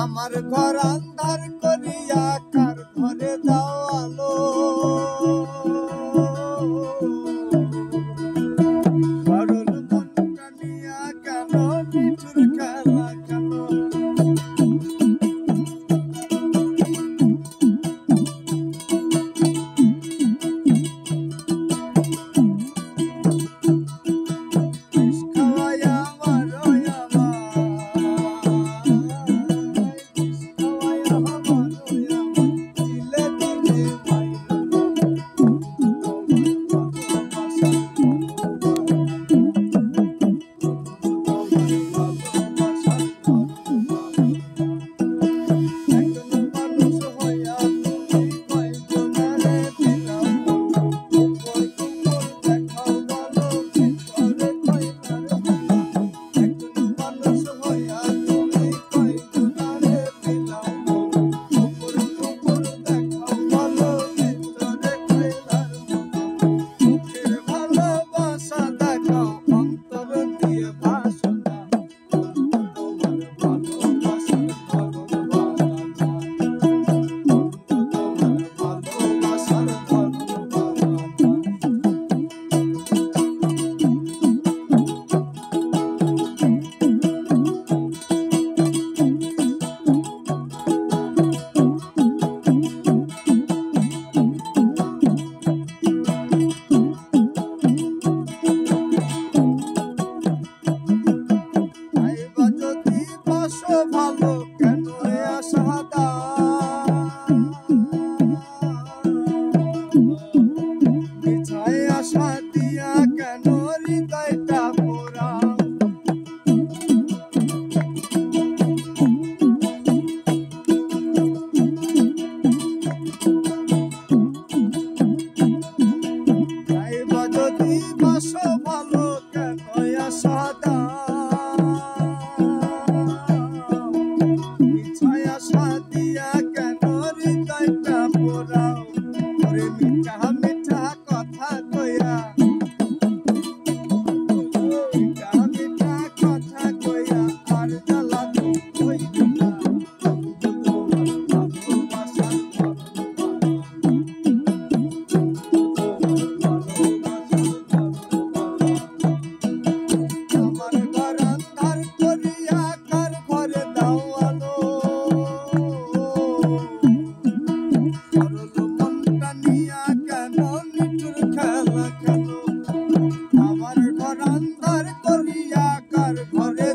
আমার ঘর আন্ধার করিয়া কার ঘরে দাও আলো, সরল মনটা নিয়া কেন নিঠুর খেলা কেন, ভালো কেন আশা মিছায় আশা দিয়া কেন হৃদয়টা পোড়া, যদি বাসো ভালো কেন আশা আশা দিয়া কেন হৃদয়টা পোড়াও, ওরে মিঠা মিঠা কথা কইয়া, মিঠা মিঠা কথা কইয়া আর জ্বালা তো কইবে না, আমার ঘর আন্ধার করিয়া কার ঘরে দাও আলো, সরল মনটা নিয়া কেন নিঠুর খেলা খেলো, আমার ঘর আন্ধার করিয়া কার ঘরে